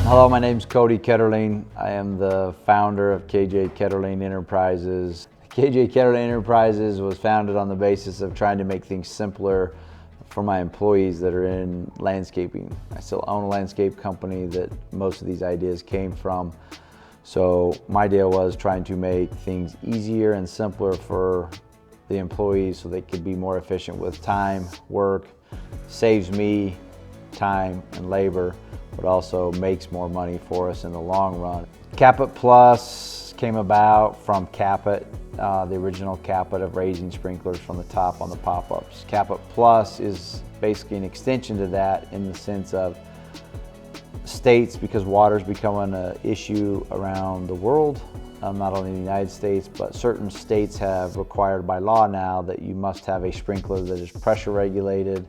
Hello, my name's Cody Ketterling. I am the founder of KJ Ketterling Enterprises. KJ Ketterling Enterprises was founded on the basis of trying to make things simpler for my employees that are in landscaping. I still own a landscape company that most of these ideas came from. So my deal was trying to make things easier and simpler for the employees so they could be more efficient with time, work, saves me time and labor, but also makes more money for us in the long run. Kap It Plus came about from Kap It, the original Kap It of raising sprinklers from the top on the pop-ups. Kap It Plus is basically an extension to that in the sense of states, because water is becoming an issue around the world, not only in the United States, but certain states have required by law now that you must have a sprinkler that is pressure regulated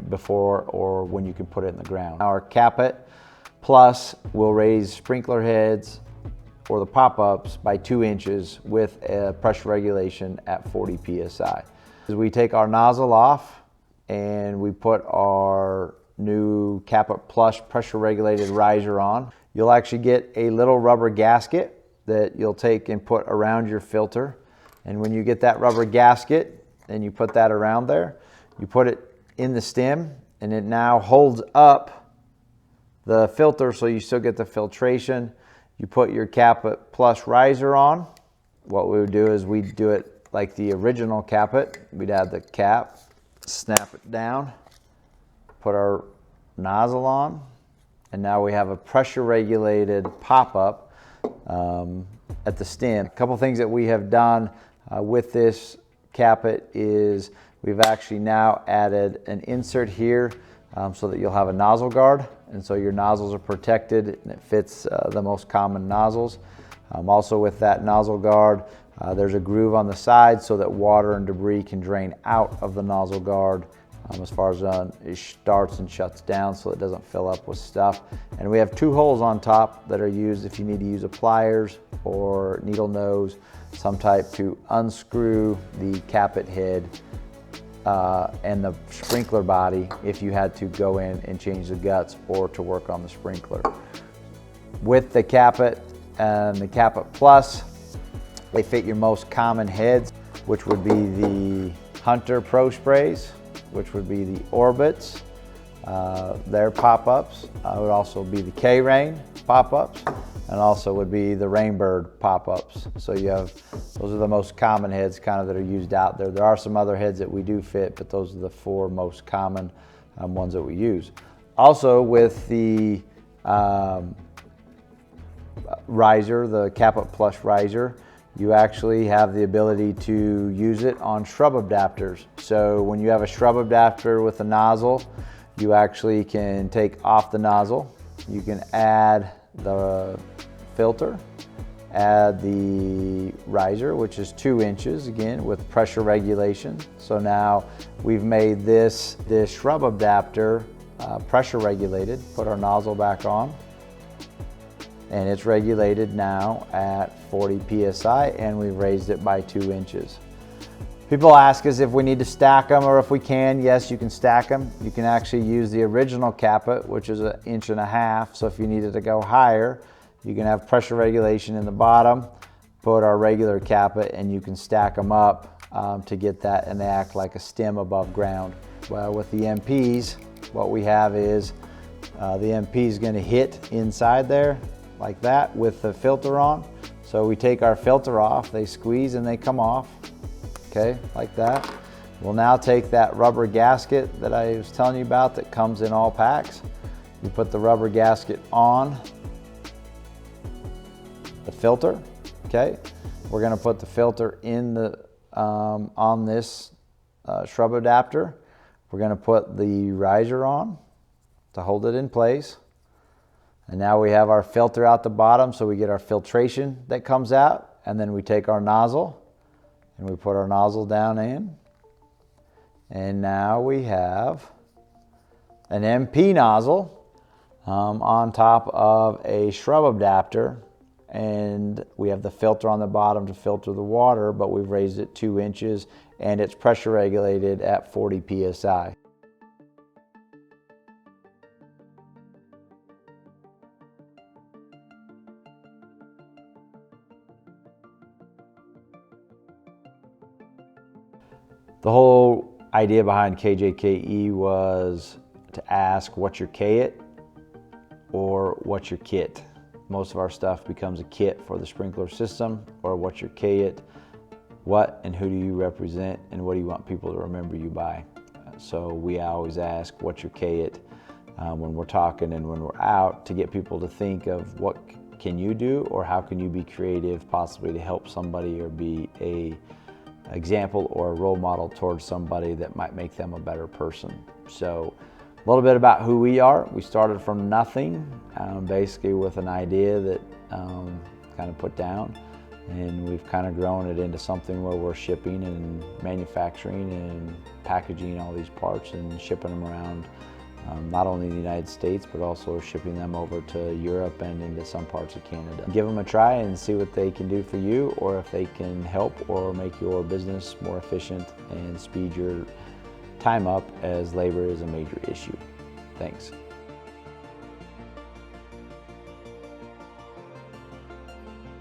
before or when you can put it in the ground. Our Kap It Plus will raise sprinkler heads or the pop-ups by 2 inches with a pressure regulation at 40 psi. We take our nozzle off and we put our new Kap It Plus pressure regulated riser on. You'll actually get a little rubber gasket that you'll take and put around your filter. And when you get that rubber gasket and you put that around there, you put it in the stem and it now holds up the filter so you still get the filtration. You put your Kap It Plus riser on. What we would do is we'd do it like the original Kap It. We'd add the cap, snap it down, put our nozzle on, and now we have a pressure regulated pop-up at the stem. A couple things that we have done with this Kap It is we've actually now added an insert here so that you'll have a nozzle guard, and so your nozzles are protected and it fits the most common nozzles. Also with that nozzle guard, there's a groove on the side so that water and debris can drain out of the nozzle guard as far as it starts and shuts down so it doesn't fill up with stuff. And we have 2 holes on top that are used if you need to use a pliers or needle nose, some type to unscrew the Kap It head and the sprinkler body if you had to go in and change the guts or to work on the sprinkler. With the Kap It and the Kap It Plus, they fit your most common heads, which would be the Hunter Pro Sprays, which would be the Orbits, their pop-ups. Would also be the K-Rain pop-ups, and also would be the Rainbird pop-ups. So you have, those are the most common heads kind of that are used out there. There are some other heads that we do fit, but those are the 4 most common ones that we use. Also with the riser, the Kap It Plus riser, you actually have the ability to use it on shrub adapters. So when you have a shrub adapter with a nozzle, you actually can take off the nozzle. You can add the filter, add the riser, which is 2 inches, again, with pressure regulation. So now we've made this shrub adapter pressure regulated. Put our nozzle back on, and it's regulated now at 40 psi, and we've raised it by 2 inches. People ask us if we need to stack them or if we can. Yes, you can stack them. You can actually use the original Kap It, which is 1.5 inches. So if you needed to go higher, you can have pressure regulation in the bottom, put our regular Kap It, and you can stack them up to get that, and they act like a stem above ground. Well, with the MPs, what we have is the MP is going to hit inside there like that with the filter on. So we take our filter off, they squeeze and they come off, okay, like that. We'll now take that rubber gasket that I was telling you about that comes in all packs. You put the rubber gasket on the filter, okay. We're going to put the filter in the on this shrub adapter. We're going to put the riser on to hold it in place. And now we have our filter out the bottom, so we get our filtration that comes out, and then we take our nozzle and we put our nozzle down in, and now we have an MP nozzle on top of a shrub adapter, and we have the filter on the bottom to filter the water, but we've raised it 2 inches and it's pressure regulated at 40 psi. The whole idea behind KJKE was to ask, what's your K-It or what's your kit? Most of our stuff becomes a kit for the sprinkler system, or what's your K-It, what and who do you represent, and what do you want people to remember you by? So we always ask, what's your K-It when we're talking and when we're out, to get people to think of what can you do, or how can you be creative possibly to help somebody or be a example or a role model towards somebody that might make them a better person. So a little bit about who we are. We started from nothing, basically with an idea that kind of put down, and we've kind of grown it into something where we're shipping and manufacturing and packaging all these parts and shipping them around, not only in the United States, but also shipping them over to Europe and into some parts of Canada. Give them a try and see what they can do for you, or if they can help or make your business more efficient and speed your time up, as labor is a major issue. Thanks.